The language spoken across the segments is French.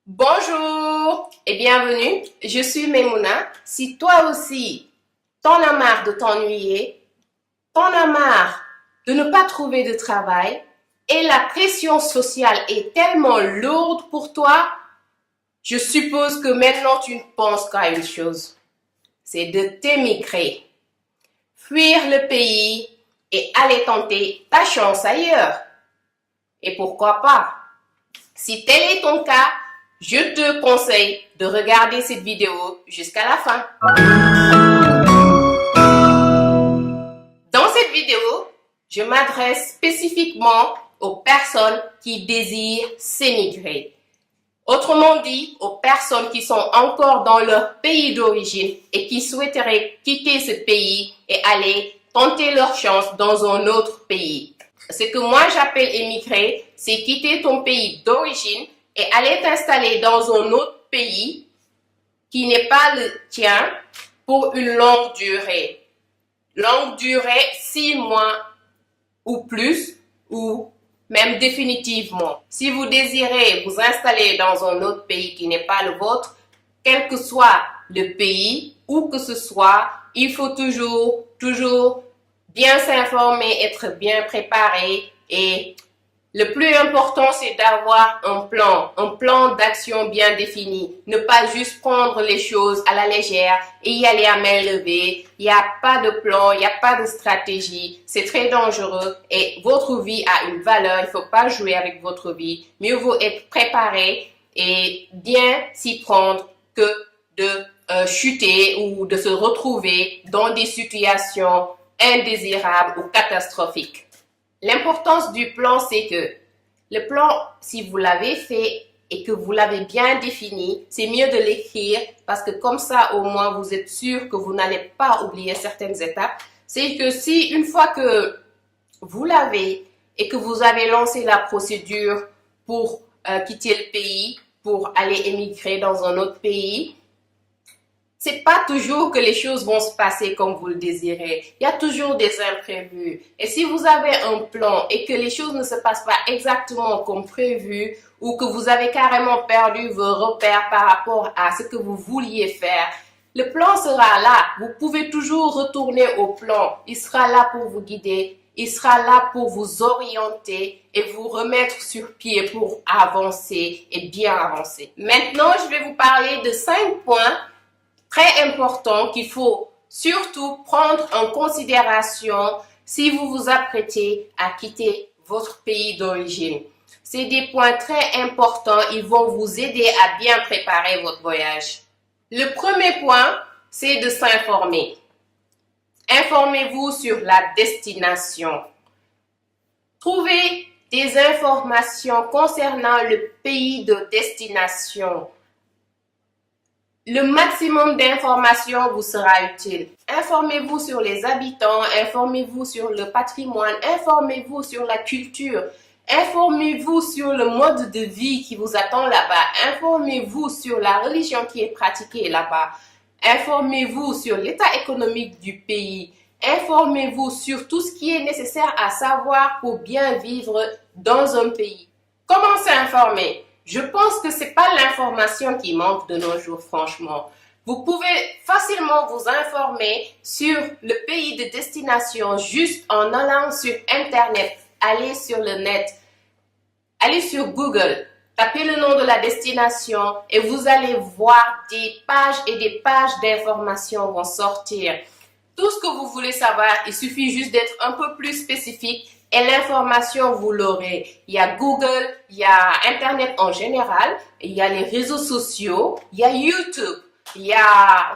Bonjour et bienvenue, je suis Memouna. Si toi aussi, t'en as marre de t'ennuyer, t'en as marre de ne pas trouver de travail et la pression sociale est tellement lourde pour toi, je suppose que maintenant tu ne penses qu'à une chose, c'est de t'émigrer, fuir le pays et aller tenter ta chance ailleurs. Et pourquoi pas? Si tel est ton cas, je te conseille de regarder cette vidéo jusqu'à la fin. Dans cette vidéo, je m'adresse spécifiquement aux personnes qui désirent s'émigrer. Autrement dit, aux personnes qui sont encore dans leur pays d'origine et qui souhaiteraient quitter ce pays et aller tenter leur chance dans un autre pays. Ce que moi j'appelle émigrer, c'est quitter ton pays d'origine et aller t'installer dans un autre pays qui n'est pas le tien pour une longue durée. Longue durée, 6 mois ou plus, ou même définitivement. Si vous désirez vous installer dans un autre pays qui n'est pas le vôtre, quel que soit le pays, où que ce soit, il faut toujours bien s'informer, être bien préparé et le plus important, c'est d'avoir un plan d'action bien défini. Ne pas juste prendre les choses à la légère et y aller à main levée. Il n'y a pas de plan, il n'y a pas de stratégie. C'est très dangereux et votre vie a une valeur. Il ne faut pas jouer avec votre vie. Mieux vaut être préparé et bien s'y prendre que de chuter ou de se retrouver dans des situations indésirables ou catastrophiques. L'importance du plan, c'est que le plan, si vous l'avez fait et que vous l'avez bien défini, c'est mieux de l'écrire parce que comme ça, au moins, vous êtes sûr que vous n'allez pas oublier certaines étapes. C'est que si une fois que vous l'avez et que vous avez lancé la procédure pour quitter le pays, pour aller émigrer dans un autre pays, c'est pas toujours que les choses vont se passer comme vous le désirez. Il y a toujours des imprévus. Et si vous avez un plan et que les choses ne se passent pas exactement comme prévu ou que vous avez carrément perdu vos repères par rapport à ce que vous vouliez faire, le plan sera là. Vous pouvez toujours retourner au plan. Il sera là pour vous guider. Il sera là pour vous orienter et vous remettre sur pied pour avancer et bien avancer. Maintenant, je vais vous parler de 5 points très important qu'il faut surtout prendre en considération si vous vous apprêtez à quitter votre pays d'origine. C'est des points très importants, ils vont vous aider à bien préparer votre voyage. Le premier point, c'est de s'informer. Informez-vous sur la destination. Trouvez des informations concernant le pays de destination. Le maximum d'informations vous sera utile. Informez-vous sur les habitants, informez-vous sur le patrimoine, informez-vous sur la culture, informez-vous sur le mode de vie qui vous attend là-bas, informez-vous sur la religion qui est pratiquée là-bas, informez-vous sur l'état économique du pays, informez-vous sur tout ce qui est nécessaire à savoir pour bien vivre dans un pays. Comment s'informer? Je pense que c'est pas l'information qui manque de nos jours, franchement. Vous pouvez facilement vous informer sur le pays de destination juste en allant sur Internet. Allez sur le net, allez sur Google, tapez le nom de la destination et vous allez voir des pages et des pages d'informations vont sortir. Tout ce que vous voulez savoir, il suffit juste d'être un peu plus spécifique. Et l'information, vous l'aurez. Il y a Google, il y a Internet en général, il y a les réseaux sociaux, il y a YouTube.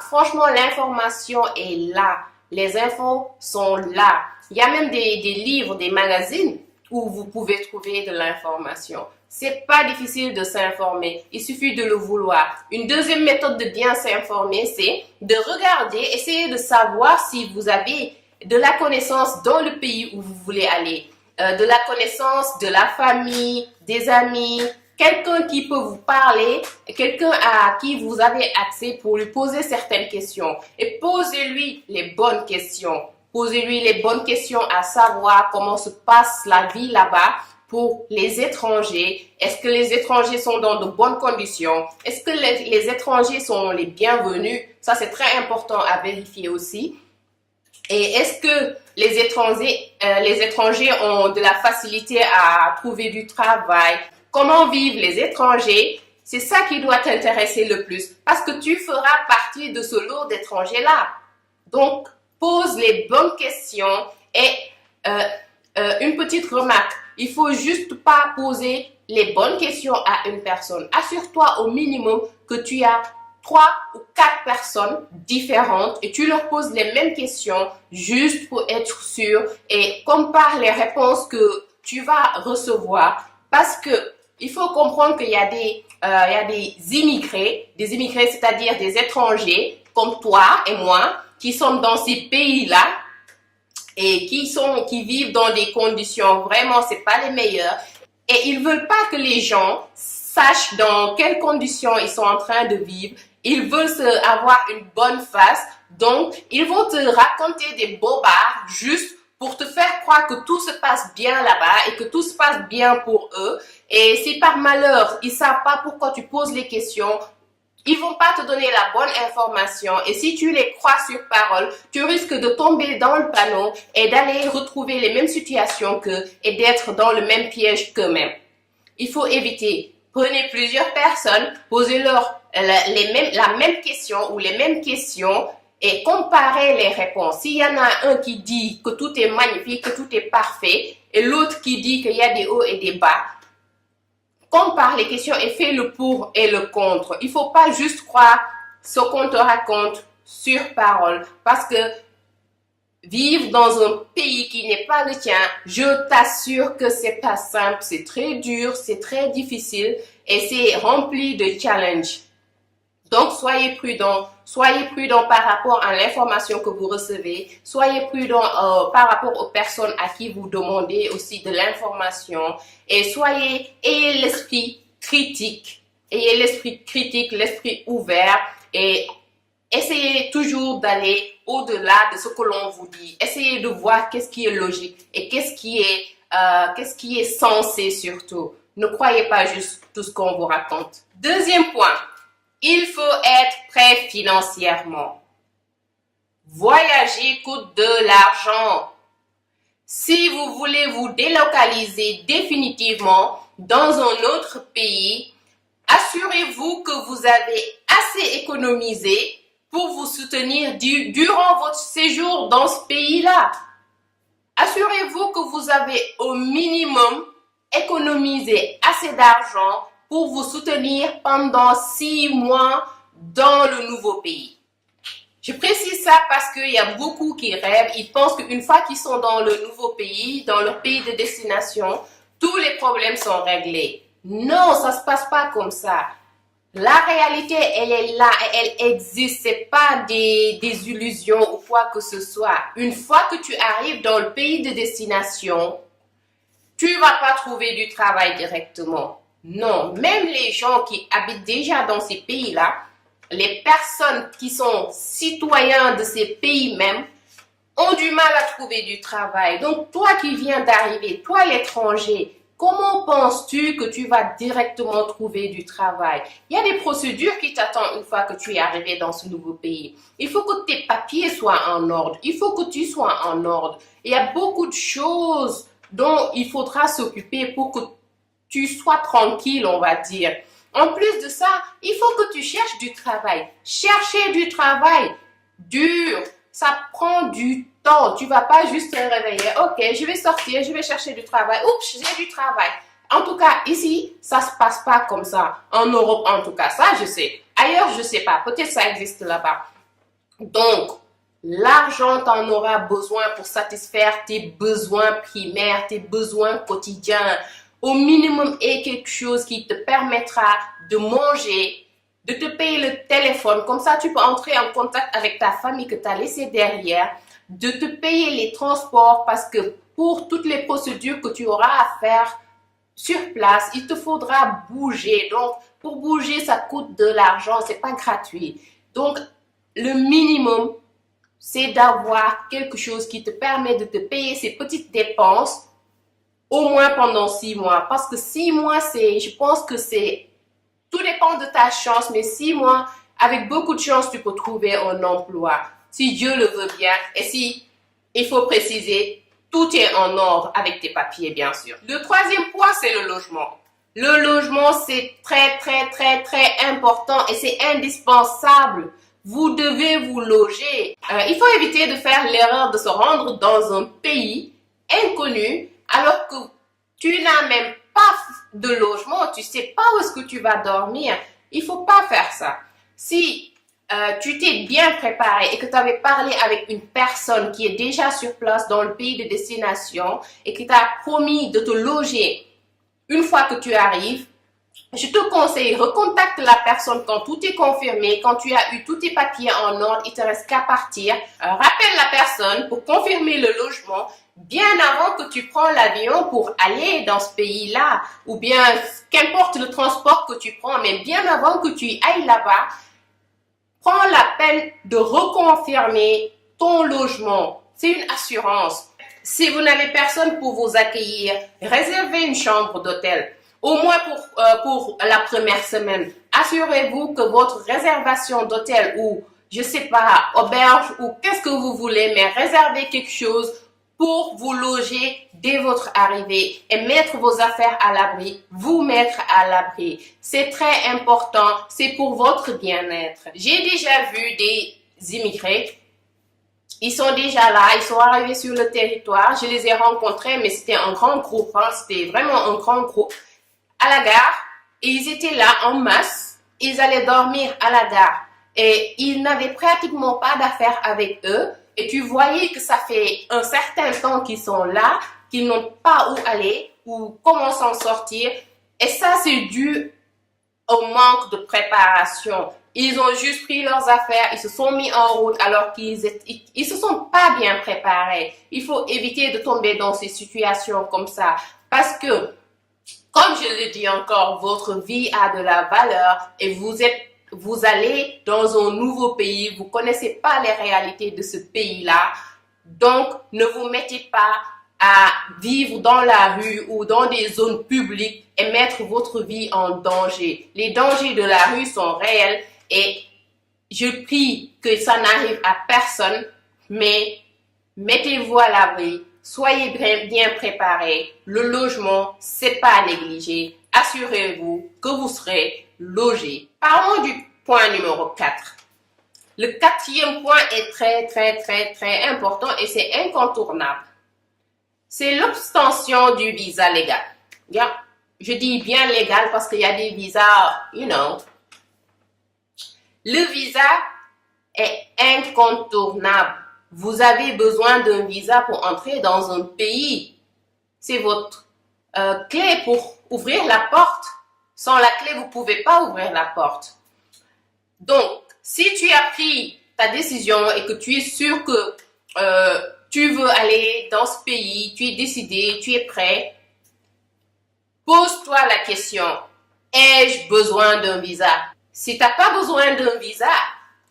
Franchement, l'information est là. Les infos sont là. Il y a même des livres, des magazines où vous pouvez trouver de l'information. C'est pas difficile de s'informer. Il suffit de le vouloir. Une deuxième méthode de bien s'informer, c'est de regarder, essayer de savoir si vous avez de la connaissance dans le pays où vous voulez aller, de la connaissance de la famille, des amis, quelqu'un qui peut vous parler, quelqu'un à qui vous avez accès pour lui poser certaines questions. Et posez-lui les bonnes questions. Posez-lui les bonnes questions à savoir comment se passe la vie là-bas, pour les étrangers? Est-ce que les étrangers sont dans de bonnes conditions? Est-ce que les étrangers sont les bienvenus? Ça, c'est très important à vérifier aussi. Et est-ce que les étrangers ont de la facilité à trouver du travail? Comment vivent les étrangers? C'est ça qui doit t'intéresser le plus parce que tu feras partie de ce lot d'étrangers-là. Donc, pose les bonnes questions et une petite remarque. Il faut juste pas poser les bonnes questions à une personne. Assure-toi au minimum que tu as 3 ou 4 personnes différentes et tu leur poses les mêmes questions juste pour être sûr et compare les réponses que tu vas recevoir parce que il faut comprendre qu'il y a des immigrés, c'est-à-dire des étrangers comme toi et moi qui sont dans ces pays-là et qui vivent dans des conditions vraiment c'est pas les meilleures et ils veulent pas que les gens sachent dans quelles conditions ils sont en train de vivre. Ils veulent avoir une bonne face, donc ils vont te raconter des bobards juste pour te faire croire que tout se passe bien là-bas et que tout se passe bien pour eux. Et si par malheur, ils savent pas pourquoi tu poses les questions, ils vont pas te donner la bonne information. Et si tu les crois sur parole, tu risques de tomber dans le panneau et d'aller retrouver les mêmes situations qu'eux et d'être dans le même piège qu'eux-mêmes. Il faut éviter. Prenez plusieurs personnes, posez-leur la même question ou les mêmes questions et comparez les réponses. S'il y en a un qui dit que tout est magnifique, que tout est parfait, et l'autre qui dit qu'il y a des hauts et des bas, compare les questions et fais le pour et le contre. Il ne faut pas juste croire ce qu'on te raconte sur parole parce que vivre dans un pays qui n'est pas le tien, je t'assure que c'est pas simple, c'est très dur, c'est très difficile et c'est rempli de challenges. Donc, soyez prudents par rapport à l'information que vous recevez, soyez prudents par rapport aux personnes à qui vous demandez aussi de l'information et ayez l'esprit critique, l'esprit ouvert et essayez toujours d'aller au-delà de ce que l'on vous dit. Essayez de voir qu'est-ce qui est logique et qu'est-ce qui est sensé surtout. Ne croyez pas juste tout ce qu'on vous raconte. Deuxième point, il faut être prêt financièrement. Voyager coûte de l'argent. Si vous voulez vous délocaliser définitivement dans un autre pays, assurez-vous que vous avez assez économisé pour vous soutenir durant votre séjour dans ce pays-là. Assurez-vous que vous avez au minimum économisé assez d'argent pour vous soutenir pendant 6 mois dans le nouveau pays. Je précise ça parce qu'il y a beaucoup qui rêvent, ils pensent qu'une fois qu'ils sont dans le nouveau pays, dans leur pays de destination, tous les problèmes sont réglés. Non, ça se passe pas comme ça. La réalité, elle est là, elle existe, c'est pas des illusions ou quoi que ce soit. Une fois que tu arrives dans le pays de destination, tu vas pas trouver du travail directement. Non, même les gens qui habitent déjà dans ces pays-là, les personnes qui sont citoyens de ces pays même, ont du mal à trouver du travail. Donc, toi qui viens d'arriver, toi l'étranger, comment penses-tu que tu vas directement trouver du travail? Il y a des procédures qui t'attendent une fois que tu es arrivé dans ce nouveau pays. Il faut que tes papiers soient en ordre. Il faut que tu sois en ordre. Il y a beaucoup de choses dont il faudra s'occuper pour que tu sois tranquille, on va dire. En plus de ça, il faut que tu cherches du travail. Chercher du travail dur, ça prend du temps. Tu vas pas juste te réveiller. Ok, je vais sortir, je vais chercher du travail. Oups, j'ai du travail. En tout cas, ici, ça se passe pas comme ça. En Europe, en tout cas, ça, je sais. Ailleurs, je sais pas. Peut-être ça existe là-bas. Donc, l'argent, tu en auras besoin pour satisfaire tes besoins primaires, tes besoins quotidiens. Au minimum, et quelque chose qui te permettra de manger, de te payer le téléphone. Comme ça, tu peux entrer en contact avec ta famille que tu as laissée derrière, de te payer les transports parce que pour toutes les procédures que tu auras à faire sur place, il te faudra bouger. Donc, pour bouger, ça coûte de l'argent, c'est pas gratuit. Donc, le minimum, c'est d'avoir quelque chose qui te permet de te payer ces petites dépenses au moins pendant 6 mois. Parce que 6 mois, je pense que tout dépend de ta chance, mais 6 mois, avec beaucoup de chance, tu peux trouver un emploi. Si Dieu le veut bien, et si, il faut préciser, tout est en ordre avec tes papiers, bien sûr. Le troisième point, c'est le logement. Le logement, c'est très, très, très, très important et c'est indispensable. Vous devez vous loger. Il faut éviter de faire l'erreur de se rendre dans un pays inconnu alors que tu n'as même pas de logement, tu sais pas où est-ce que tu vas dormir. Il faut pas faire ça. Si tu t'es bien préparé et que tu avais parlé avec une personne qui est déjà sur place dans le pays de destination et qui t'a promis de te loger une fois que tu arrives, je te conseille, recontacte la personne quand tout est confirmé, quand tu as eu tous tes papiers en ordre, il te reste qu'à partir. Rappelle la personne pour confirmer le logement bien avant que tu prends l'avion pour aller dans ce pays-là, ou bien qu'importe le transport que tu prends, mais bien avant que tu ailles là-bas, prends la peine de reconfirmer ton logement. C'est une assurance. Si vous n'avez personne pour vous accueillir, réservez une chambre d'hôtel. Au moins pour la première semaine. Assurez-vous que votre réservation d'hôtel ou, je sais pas, auberge ou qu'est-ce que vous voulez, mais réservez quelque chose pour vous loger dès votre arrivée et mettre vos affaires à l'abri, vous mettre à l'abri. C'est très important, c'est pour votre bien-être. J'ai déjà vu des immigrés, ils sont déjà là, ils sont arrivés sur le territoire, je les ai rencontrés, mais c'était un grand groupe, hein, c'était vraiment un grand groupe, à la gare, et ils étaient là en masse, ils allaient dormir à la gare, et ils n'avaient pratiquement pas d'affaires avec eux, et tu voyais que ça fait un certain temps qu'ils sont là, qu'ils n'ont pas où aller, ou comment s'en sortir, et ça c'est dû au manque de préparation. Ils ont juste pris leurs affaires, ils se sont mis en route alors qu'ils se sont pas bien préparés. Il faut éviter de tomber dans ces situations comme ça parce que, comme je le dis encore, votre vie a de la valeur et vous allez dans un nouveau pays, vous connaissez pas les réalités de ce pays-là, donc ne vous mettez pas à vivre dans la rue ou dans des zones publiques et mettre votre vie en danger. Les dangers de la rue sont réels et je prie que ça n'arrive à personne, mais mettez-vous à l'abri, soyez bien préparés. Le logement, c'est pas à négliger. Assurez-vous que vous serez logé. Parlons du point numéro 4. Le quatrième point est très, très, très, très important et c'est incontournable. C'est l'obtention du visa légal. Yeah. Je dis bien légal parce qu'il y a des visas, Le visa est incontournable. Vous avez besoin d'un visa pour entrer dans un pays. C'est votre clé pour ouvrir la porte. Sans la clé, vous ne pouvez pas ouvrir la porte. Donc, si tu as pris ta décision et que tu es sûr que tu veux aller dans ce pays, tu es décidé, tu es prêt, pose-toi la question, ai-je besoin d'un visa? Si tu n'as pas besoin d'un visa,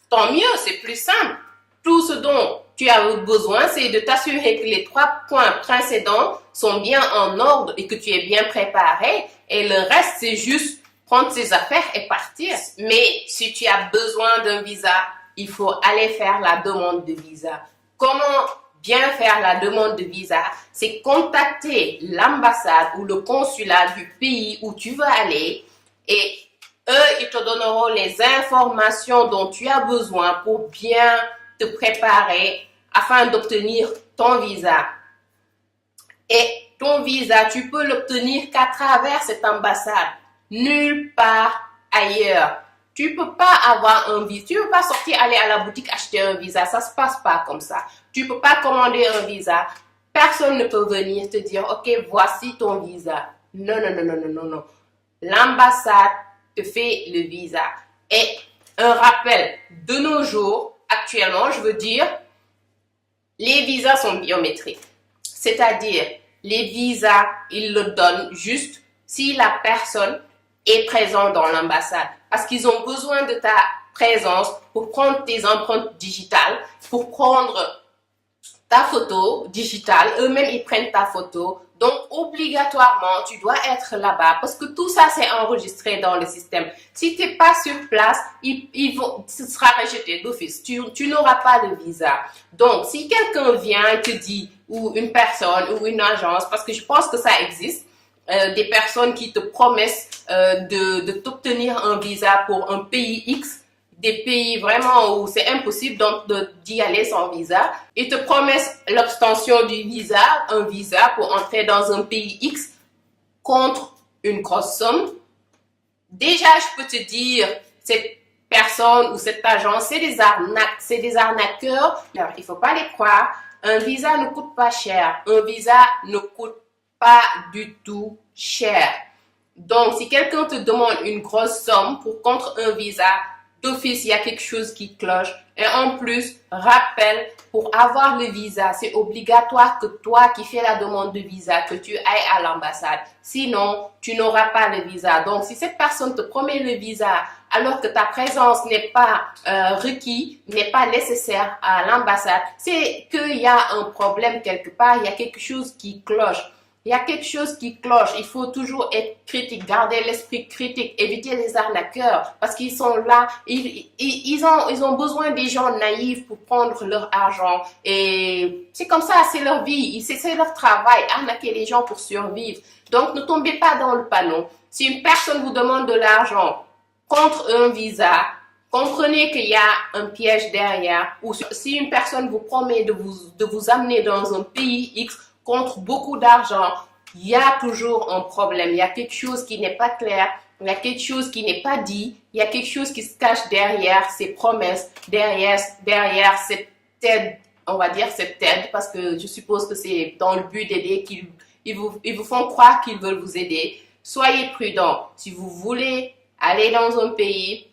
tant mieux, c'est plus simple. Tout ce dont tu as besoin, c'est de t'assurer que les 3 points précédents sont bien en ordre et que tu es bien préparé. Et le reste, c'est juste prendre ses affaires et partir. Mais si tu as besoin d'un visa, il faut aller faire la demande de visa. Comment bien faire la demande de visa? C'est contacter l'ambassade ou le consulat du pays où tu veux aller et eux, ils te donneront les informations dont tu as besoin pour bien te préparer afin d'obtenir ton visa. Et ton visa, tu peux l'obtenir qu'à travers cette ambassade, nulle part ailleurs. Tu peux pas avoir un visa, tu peux pas sortir, aller à la boutique acheter un visa, ça se passe pas comme ça. Tu peux pas commander un visa, personne ne peut venir te dire, ok, voici ton visa. Non, non, non, non, non, non, non. L'ambassade te fait le visa. Et un rappel, de nos jours, actuellement, je veux dire, les visas sont biométriques. C'est-à-dire, les visas, ils le donnent juste si la personne est présente dans l'ambassade. Parce qu'ils ont besoin de ta présence pour prendre tes empreintes digitales, pour prendre ta photo digitale. Eux-mêmes, ils prennent ta photo Donc, obligatoirement, tu dois être là-bas parce que tout ça, c'est enregistré dans le système. Si tu n'es pas sur place, ce sera rejeté d'office. Tu n'auras pas le visa. Donc, si quelqu'un vient et te dit, ou une personne, ou une agence, parce que je pense que ça existe, des personnes qui te promettent de t'obtenir un visa pour un pays X, des pays vraiment où c'est impossible donc d'y aller sans visa. Ils te promettent l'obtention du visa, un visa pour entrer dans un pays X contre une grosse somme. Déjà, je peux te dire, cette personne ou cette agence, c'est des arnaqueurs. Alors, il faut pas les croire. Un visa ne coûte pas cher. Un visa ne coûte pas du tout cher. Donc, si quelqu'un te demande une grosse somme contre un visa, d'office, il y a quelque chose qui cloche. Et en plus, rappel, pour avoir le visa, c'est obligatoire que toi qui fais la demande de visa, que tu ailles à l'ambassade. Sinon, tu n'auras pas le visa. Donc, si cette personne te promet le visa alors que ta présence n'est pas requise, n'est pas nécessaire à l'ambassade, c'est qu'il y a un problème quelque part, il y a quelque chose qui cloche. Il y a quelque chose qui cloche. Il faut toujours être critique, garder l'esprit critique, éviter les arnaqueurs parce qu'ils sont là. Ils ont besoin des gens naïfs pour prendre leur argent. Et c'est comme ça, c'est leur vie, c'est leur travail, arnaquer les gens pour survivre. Donc, ne tombez pas dans le panneau. Si une personne vous demande de l'argent contre un visa, comprenez qu'il y a un piège derrière. Ou si une personne vous promet de vous amener dans un pays X, contre beaucoup d'argent, il y a toujours un problème. Il y a quelque chose qui n'est pas clair, il y a quelque chose qui n'est pas dit, il y a quelque chose qui se cache derrière ces promesses, derrière cette aide, on va dire cette aide, parce que je suppose que c'est dans le but d'aider qu'ils vous font croire qu'ils veulent vous aider. Soyez prudents. Si vous voulez aller dans un pays,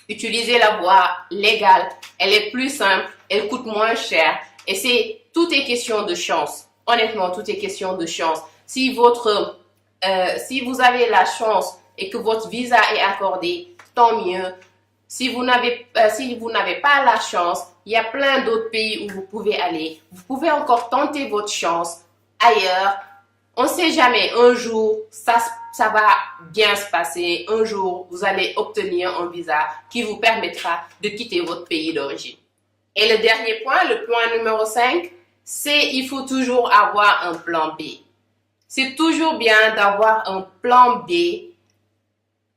utilisez la voie légale. Elle est plus simple, elle coûte moins cher et tout est question de chance. Honnêtement, tout est question de chance. Si vous avez la chance et que votre visa est accordé, tant mieux. Si vous n'avez pas la chance, il y a plein d'autres pays où vous pouvez aller. Vous pouvez encore tenter votre chance ailleurs. On ne sait jamais. Un jour, ça va bien se passer. Un jour, vous allez obtenir un visa qui vous permettra de quitter votre pays d'origine. Et le dernier point, le point numéro 5, c'est il faut toujours avoir un plan B. C'est toujours bien d'avoir un plan B,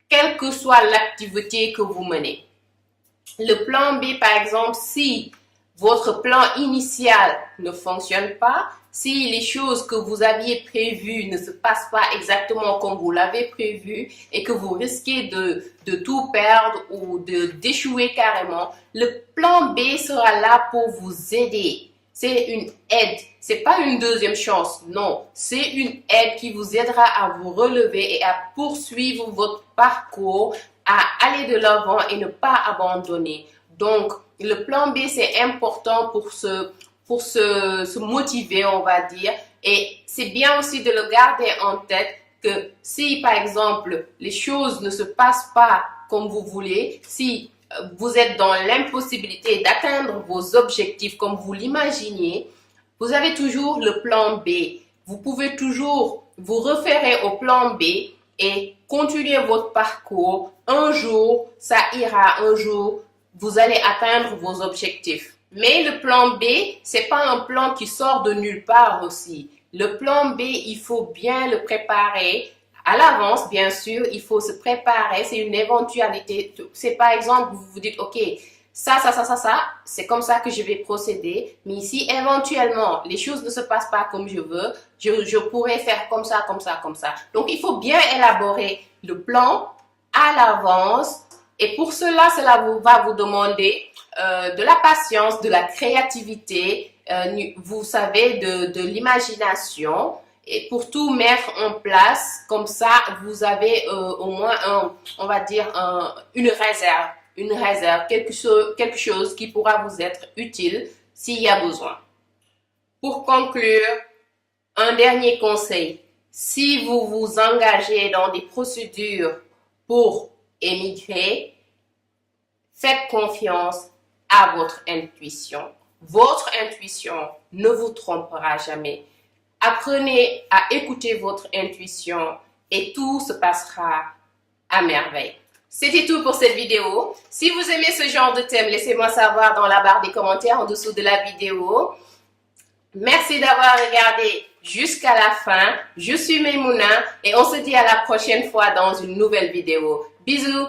quelle que soit l'activité que vous menez. Le plan B, par exemple, si votre plan initial ne fonctionne pas, si les choses que vous aviez prévues ne se passent pas exactement comme vous l'avez prévu et que vous risquez de tout perdre ou d'échouer carrément, le plan B sera là pour vous aider. C'est une aide. C'est pas une deuxième chance. Non. C'est une aide qui vous aidera à vous relever et à poursuivre votre parcours, à aller de l'avant et ne pas abandonner. Donc, le plan B, c'est important pour se motiver, on va dire. Et c'est bien aussi de le garder en tête que si, par exemple, les choses ne se passent pas comme vous voulez, si vous êtes dans l'impossibilité d'atteindre vos objectifs comme vous l'imaginiez, vous avez toujours le plan B. Vous pouvez toujours vous référer au plan B et continuer votre parcours. Un jour, ça ira. Un jour, vous allez atteindre vos objectifs. Mais le plan B, c'est pas un plan qui sort de nulle part aussi. Le plan B, il faut bien le préparer. À l'avance, bien sûr, il faut se préparer. C'est une éventualité. C'est par exemple, vous vous dites, OK, ça, c'est comme ça que je vais procéder. Mais si éventuellement, les choses ne se passent pas comme je veux, je pourrais faire comme ça. Donc, il faut bien élaborer le plan à l'avance. Et pour cela va vous demander de la patience, de la créativité, vous savez, de l'imagination. Et pour tout mettre en place, comme ça, vous avez au moins, on va dire, une réserve, quelque chose qui pourra vous être utile s'il y a besoin. Pour conclure, un dernier conseil. Si vous vous engagez dans des procédures pour émigrer, faites confiance à votre intuition. Votre intuition ne vous trompera jamais. apprenez à écouter votre intuition et tout se passera à merveille. C'était tout pour cette vidéo. Si vous aimez ce genre de thème, laissez-moi savoir dans la barre des commentaires en dessous de la vidéo. Merci d'avoir regardé jusqu'à la fin. Je suis Maimouna et on se dit à la prochaine fois dans une nouvelle vidéo. Bisous.